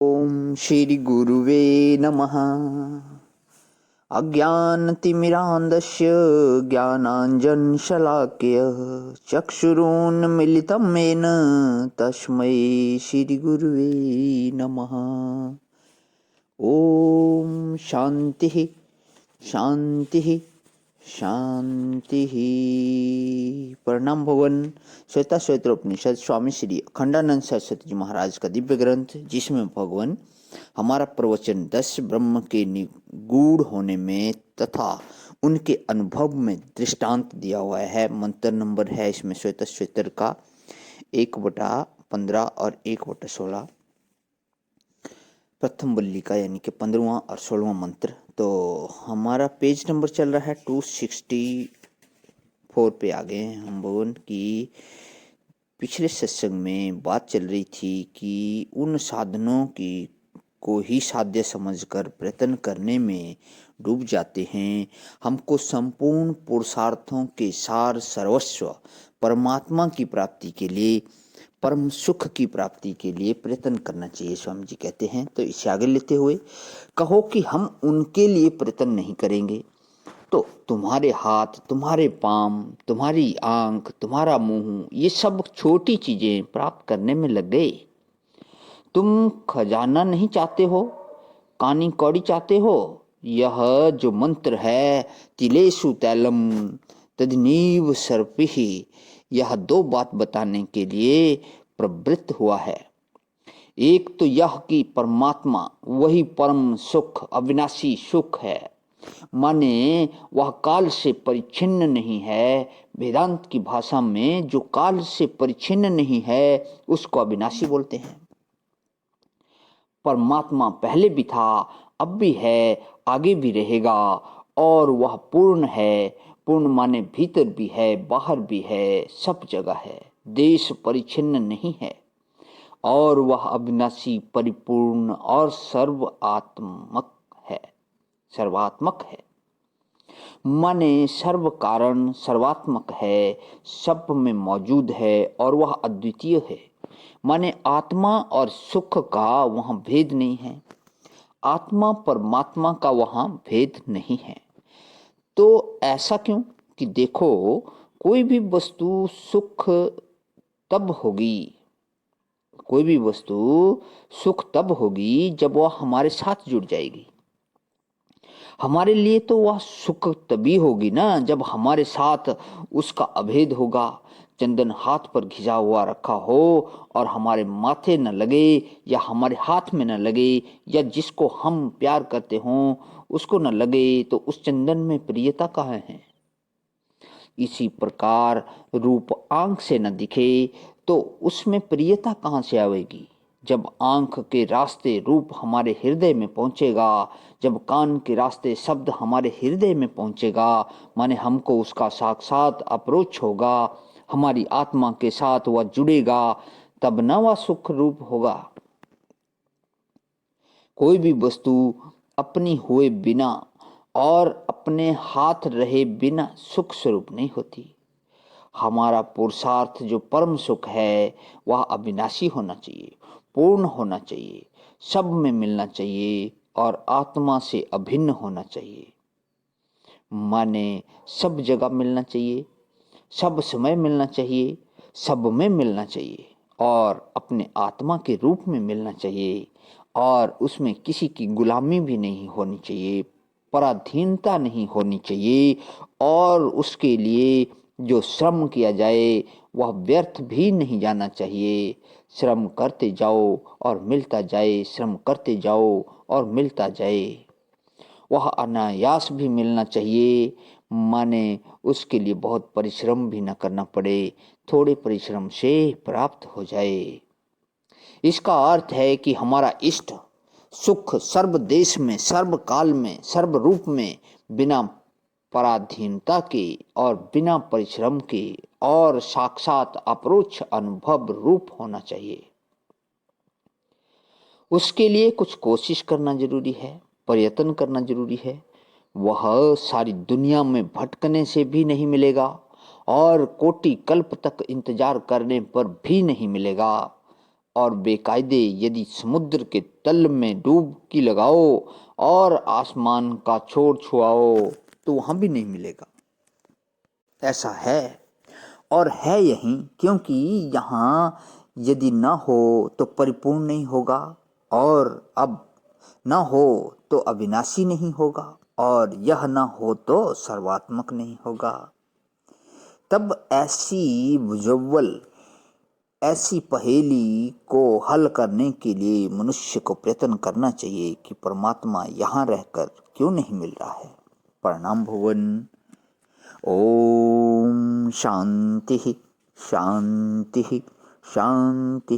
ओम श्री गुरुवे नमः। अज्ञानतिमिरान्धस्य ज्ञानाञ्जनशलाकया चक्षुरुन्मीलितं येन तस्मै श्रीगुरुवे नमः। ओम शांति शांति शांति। प्रणाम भगवान। श्वेता श्वेतोपनिषद स्वामी श्री अखंडानंद सरस्वती जी महाराज का दिव्य ग्रंथ, जिसमें भगवान हमारा प्रवचन 10 ब्रह्म के निगूढ़ होने में तथा उनके अनुभव में दृष्टांत दिया हुआ है। मंत्र नंबर है इसमें श्वेता श्वेतर का 1/15 और 1/16, प्रथम वल्ली का, यानी कि 15वां और 16वां मंत्र। तो हमारा पेज नंबर चल रहा है 264 पे आ गए हैं हम भगवान की। पिछले सत्संग में बात चल रही थी कि उन साधनों की को ही साध्य समझकर प्रयत्न करने में डूब जाते हैं। हमको संपूर्ण पुरुषार्थों के सार सर्वस्व परमात्मा की प्राप्ति के लिए, परम सुख की प्राप्ति के लिए प्रयत्न करना चाहिए, स्वामी जी कहते हैं। तो इसे आगे लेते हुए कहो कि हम उनके लिए प्रयत्न नहीं करेंगे तो तुम्हारे हाथ, तुम्हारे पांव, तुम्हारी आंख, तुम्हारा मुंह, ये सब छोटी चीजें प्राप्त करने में लग गए। तुम खजाना नहीं चाहते हो, कानी कौड़ी चाहते हो। यह जो मंत्र है, तिलेषु तैलम तदनीव सर्पिहि, यह 2 बात बताने के लिए प्रवृत्त हुआ है। एक तो यह कि परमात्मा वही परम सुख, अविनाशी सुख है, माने वह काल से परिच्छिन्न नहीं है। वेदांत की भाषा में जो काल से परिच्छिन्न नहीं है उसको अविनाशी बोलते हैं। परमात्मा पहले भी था, अब भी है, आगे भी रहेगा, और वह पूर्ण है। पूर्ण माने भीतर भी है, बाहर भी है, सब जगह है, देश परिच्छिन्न नहीं है, और वह अविनाशी, परिपूर्ण और सर्वात्मक है। सर्वात्मक है माने सर्व कारण सर्वात्मक है, सब में मौजूद है, और वह अद्वितीय है। माने आत्मा और सुख का वहां भेद नहीं है, आत्मा परमात्मा का वहां भेद नहीं है। तो ऐसा क्यों कि देखो, कोई भी वस्तु सुख तब होगी, कोई भी वस्तु सुख तब होगी जब वह हमारे साथ जुड़ जाएगी। हमारे लिए तो वह सुख तभी होगी ना जब हमारे साथ उसका अभेद होगा। चंदन हाथ पर घिसा हुआ रखा हो और हमारे माथे न लगे, या हमारे हाथ में न लगे, या जिसको हम प्यार करते हों उसको न लगे, तो उस चंदन में प्रियता कहाँ है। इसी प्रकार रूप आंख से न दिखे तो उसमें प्रियता कहाँ से आवेगी। जब आंख के रास्ते रूप हमारे हृदय में पहुंचेगा, जब कान के रास्ते शब्द हमारे हृदय में पहुंचेगा, माने हमको उसका साक्षात अप्रोच होगा, हमारी आत्मा के साथ वह जुड़ेगा, तब न वह सुख रूप होगा। कोई भी वस्तु अपनी हुए बिना और अपने हाथ रहे बिना सुख स्वरूप नहीं होती। हमारा पुरुषार्थ जो परम सुख है वह अविनाशी होना चाहिए, पूर्ण होना चाहिए, सब में मिलना चाहिए, और आत्मा से अभिन्न होना चाहिए। माने सब जगह मिलना चाहिए, सब समय मिलना चाहिए, सब में मिलना चाहिए, और अपने आत्मा के रूप में मिलना चाहिए, और उसमें किसी की गुलामी भी नहीं होनी चाहिए, पराधीनता नहीं होनी चाहिए, और उसके लिए जो श्रम किया जाए वह व्यर्थ भी नहीं जाना चाहिए। श्रम करते जाओ और मिलता जाए, श्रम करते जाओ और मिलता जाए। वह अनायास भी मिलना चाहिए, माने उसके लिए बहुत परिश्रम भी न करना पड़े, थोड़े परिश्रम से प्राप्त हो जाए। इसका अर्थ है कि हमारा इष्ट सुख सर्व देश में, सर्व काल में, सर्व रूप में, बिना पराधीनता के और बिना परिश्रम के और साक्षात अप्रोच अनुभव रूप होना चाहिए। उसके लिए कुछ कोशिश करना जरूरी है, प्रयत्न करना जरूरी है। वह सारी दुनिया में भटकने से भी नहीं मिलेगा, और कोटि कल्प तक इंतजार करने पर भी नहीं मिलेगा। और बेकायदे यदि समुद्र के तल में डुबकी लगाओ और आसमान का छोर छुआओ तो वहां भी नहीं मिलेगा। ऐसा है और है यही, क्योंकि यहाँ यदि न हो तो परिपूर्ण नहीं होगा, और अब न हो तो अविनाशी नहीं होगा, और यह न हो तो सर्वात्मक नहीं होगा। तब ऐसी पहेली को हल करने के लिए मनुष्य को प्रयत्न करना चाहिए कि परमात्मा यहाँ रहकर क्यों नहीं मिल रहा है। प्रणाम भुवन। ओम शांति शांति शांति।